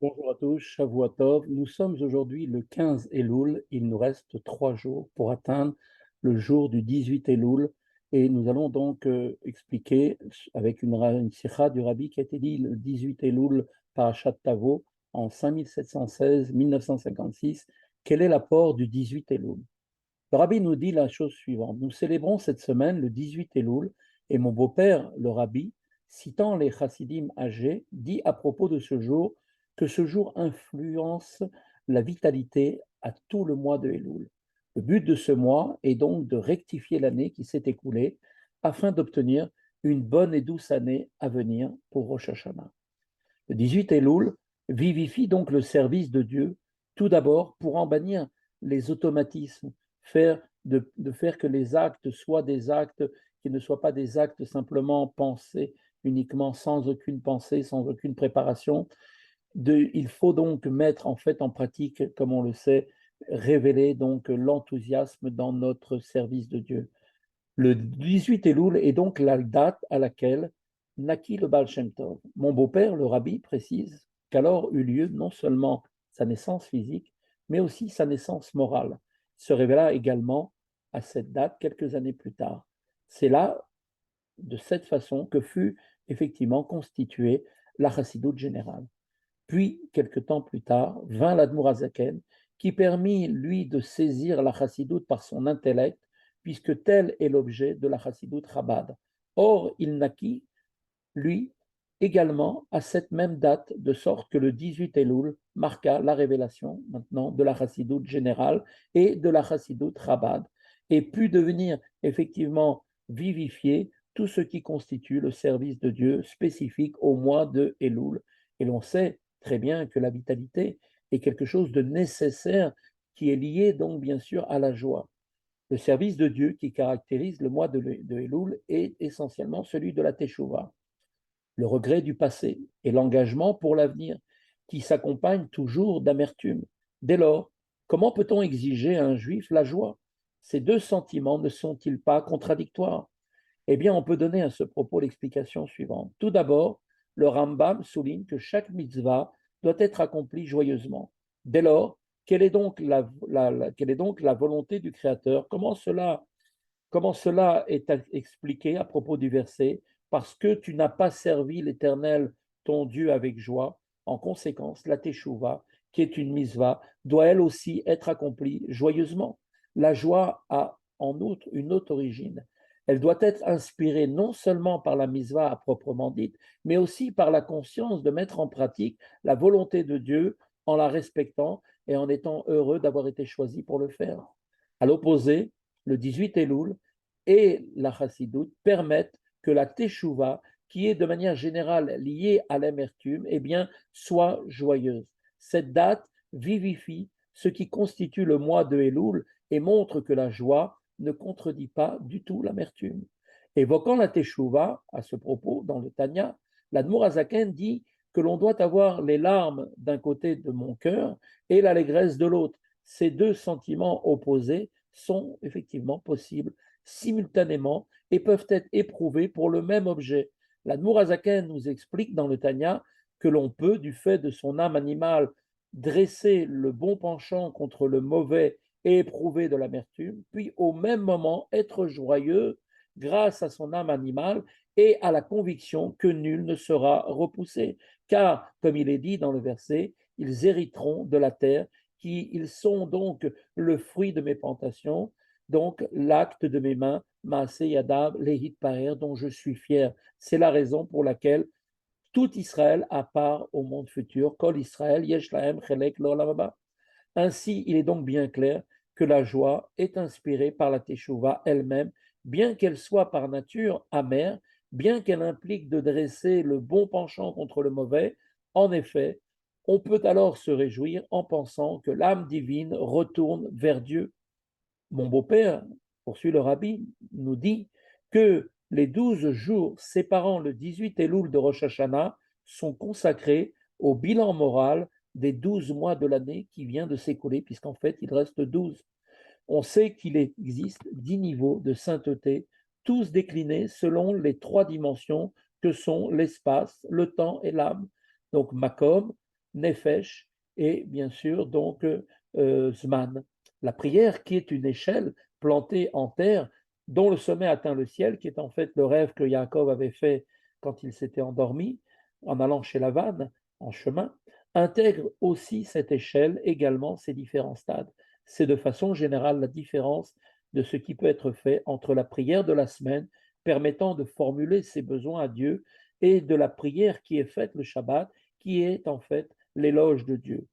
Bonjour à tous, Shavua Tov. Nous sommes aujourd'hui le 15 Elul. Il nous reste 3 jours pour atteindre le jour du 18 Elul. Et nous allons donc expliquer avec une sikha du Rabbi qui a été dit le 18 Elul Parashat Tavo en 5716-1956. Quel est l'apport du 18 Elul? Le Rabbi nous dit la chose suivante. Nous célébrons cette semaine le 18 Elul et mon beau-père, le Rabbi, citant les chassidim âgés, dit à propos de ce jour que ce jour influence la vitalité à tout le mois de Elul. Le but de ce mois est donc de rectifier l'année qui s'est écoulée afin d'obtenir une bonne et douce année à venir pour Rosh Hashanah. Le 18 Elul vivifie donc le service de Dieu, tout d'abord pour en bannir les automatismes, de faire que les actes soient des actes qui ne soient pas des actes simplement pensés uniquement sans aucune pensée, sans aucune préparation. Il faut donc mettre en fait en pratique, comme on le sait, révéler donc l'enthousiasme dans notre service de Dieu. Le 18 Elul est donc la date à laquelle naquit le Baal Shem Tov. Mon beau-père, le rabbi, précise qu'alors eut lieu non seulement sa naissance physique, mais aussi sa naissance morale. Il se révéla également à cette date quelques années plus tard. C'est là, de cette façon, que fut effectivement constituée la chassidoute générale. Puis, quelque temps plus tard, vint l'Admour Azaken, qui permit, lui, de saisir la chassidoute par son intellect, puisque tel est l'objet de la chassidoute Chabad. Or, il naquit, lui, également à cette même date, de sorte que le 18 Elul marqua la révélation, maintenant, de la chassidoute générale et de la chassidoute Chabad, et put devenir, effectivement, vivifié tout ce qui constitue le service de Dieu spécifique au mois de Elul. Et l'on sait très bien que la vitalité est quelque chose de nécessaire qui est lié donc bien sûr à la joie. Le service de Dieu qui caractérise le mois de Elul est essentiellement celui de la Teshuvah, le regret du passé et l'engagement pour l'avenir qui s'accompagne toujours d'amertume. Dès lors, comment peut-on exiger à un juif la joie? Ces deux sentiments ne sont-ils pas contradictoires? Eh bien, on peut donner à ce propos l'explication suivante. Tout d'abord, le Rambam souligne que chaque mitzvah doit être accomplie joyeusement. Dès lors, quelle est donc la volonté du Créateur? Comment cela est expliqué à propos du verset? Parce que tu n'as pas servi l'Éternel, ton Dieu, avec joie. En conséquence, la Teshuvah, qui est une mitzvah, doit elle aussi être accomplie joyeusement. La joie a en outre une autre origine. Elle doit être inspirée non seulement par la mitzvah à proprement dite, mais aussi par la conscience de mettre en pratique la volonté de Dieu en la respectant et en étant heureux d'avoir été choisi pour le faire. À l'opposé, le 18 Elul et la chassidoute permettent que la teshuva, qui est de manière générale liée à l'amertume, eh bien, soit joyeuse. Cette date vivifie ce qui constitue le mois de Elul et montre que la joie ne contredit pas du tout l'amertume. Évoquant la teshuva, à ce propos, dans le Tanya, l'Admour Azaken dit que l'on doit avoir les larmes d'un côté de mon cœur et l'allégresse de l'autre. Ces deux sentiments opposés sont effectivement possibles simultanément et peuvent être éprouvés pour le même objet. L'Admour Azaken nous explique dans le Tanya que l'on peut, du fait de son âme animale, dresser le bon penchant contre le mauvais et éprouver de l'amertume, puis au même moment être joyeux grâce à son âme animale et à la conviction que nul ne sera repoussé. Car, comme il est dit dans le verset, ils hériteront de la terre, ils sont donc le fruit de mes plantations, donc l'acte de mes mains, Maaseh Yadav, Lehit Parer, dont je suis fier. C'est la raison pour laquelle tout Israël a part au monde futur, Kol Israël, Yesh Lahem, Chelek, L'Olam. Ainsi, il est donc bien clair que la joie est inspirée par la Teshuvah elle-même, bien qu'elle soit par nature amère, bien qu'elle implique de dresser le bon penchant contre le mauvais. En effet, on peut alors se réjouir en pensant que l'âme divine retourne vers Dieu. Mon beau-père, poursuit le rabbi, nous dit que les 12 jours séparant le 18 Elul de Rosh Hashanah sont consacrés au bilan moral des 12 mois de l'année qui vient de s'écouler, puisqu'en fait, il reste 12. On sait qu'il existe 10 niveaux de sainteté, tous déclinés selon les 3 dimensions que sont l'espace, le temps et l'âme. Donc, Makom, Nefesh et bien sûr donc Zman. La prière qui est une échelle plantée en terre dont le sommet atteint le ciel, qui est en fait le rêve que Yaakov avait fait quand il s'était endormi en allant chez Lavan en chemin, intègre aussi cette échelle également ces différents stades. C'est de façon générale la différence de ce qui peut être fait entre la prière de la semaine permettant de formuler ses besoins à Dieu et de la prière qui est faite le Shabbat, qui est en fait l'éloge de Dieu.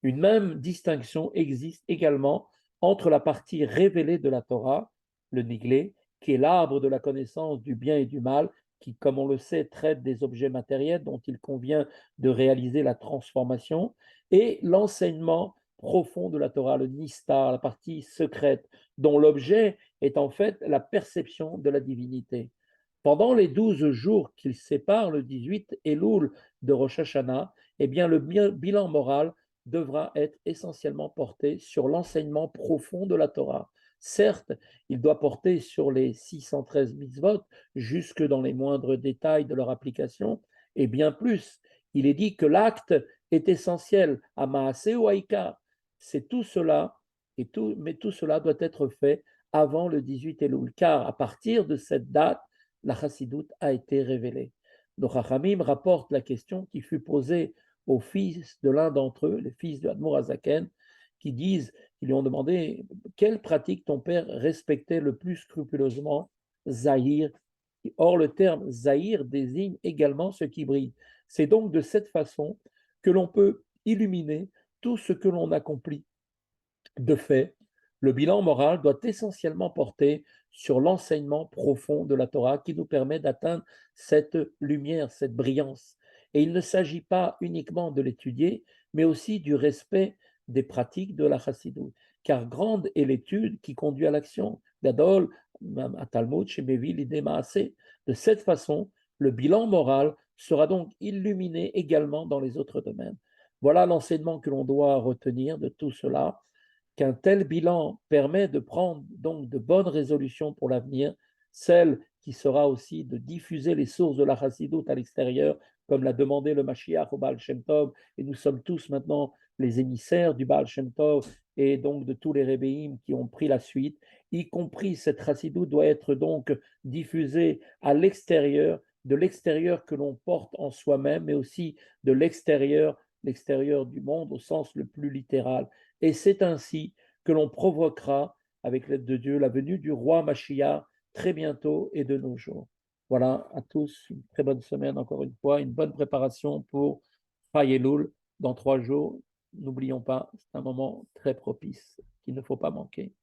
Une même distinction existe également entre la partie révélée de la Torah, le Niglé, qui est l'arbre de la connaissance du bien et du mal, qui, comme on le sait, traite des objets matériels dont il convient de réaliser la transformation, et l'enseignement profond de la Torah, le Nistar, la partie secrète, dont l'objet est en fait la perception de la divinité. Pendant les 12 jours qui séparent le 18 Elul de Rosh Hashanah, eh bien, le bilan moral devra être essentiellement porté sur l'enseignement profond de la Torah. Certes, il doit porter sur les 613 mitzvot, jusque dans les moindres détails de leur application, et bien plus. Il est dit que l'acte est essentiel à Maaseh ou Aïkar. C'est tout cela, mais tout cela doit être fait avant le 18 Elul, car à partir de cette date, la chassidoute a été révélée. Nos Chachamim rapportent la question qui fut posée aux fils de l'un d'entre eux, les fils de Admour Azaken, qui lui ont demandé quelle pratique ton père respectait le plus scrupuleusement, Zahir. Or, le terme Zahir désigne également ce qui brille. C'est donc de cette façon que l'on peut illuminer tout ce que l'on accomplit. De fait, le bilan moral doit essentiellement porter sur l'enseignement profond de la Torah qui nous permet d'atteindre cette lumière, cette brillance. Et il ne s'agit pas uniquement de l'étudier, mais aussi du respect des pratiques de la Chassidut. Car grande est l'étude qui conduit à l'action. Gadol, à Talmud, chez Mevi, l'idée Maaseh. De cette façon, le bilan moral sera donc illuminé également dans les autres domaines. Voilà l'enseignement que l'on doit retenir de tout cela, qu'un tel bilan permet de prendre donc de bonnes résolutions pour l'avenir, celle qui sera aussi de diffuser les sources de la Chassidoute à l'extérieur, comme l'a demandé le Mashiach au Baal Shem Tov, et nous sommes tous maintenant les émissaires du Baal Shem Tov et donc de tous les Rébéim qui ont pris la suite, y compris cette Chassidoute doit être donc diffusée à l'extérieur, de l'extérieur que l'on porte en soi-même, mais aussi de l'extérieur du monde au sens le plus littéral. Et c'est ainsi que l'on provoquera, avec l'aide de Dieu, la venue du roi Mashiach très bientôt et de nos jours. Voilà à tous, une très bonne semaine encore une fois, une bonne préparation pour Payeloul dans 3 jours. N'oublions pas, c'est un moment très propice qu'il ne faut pas manquer.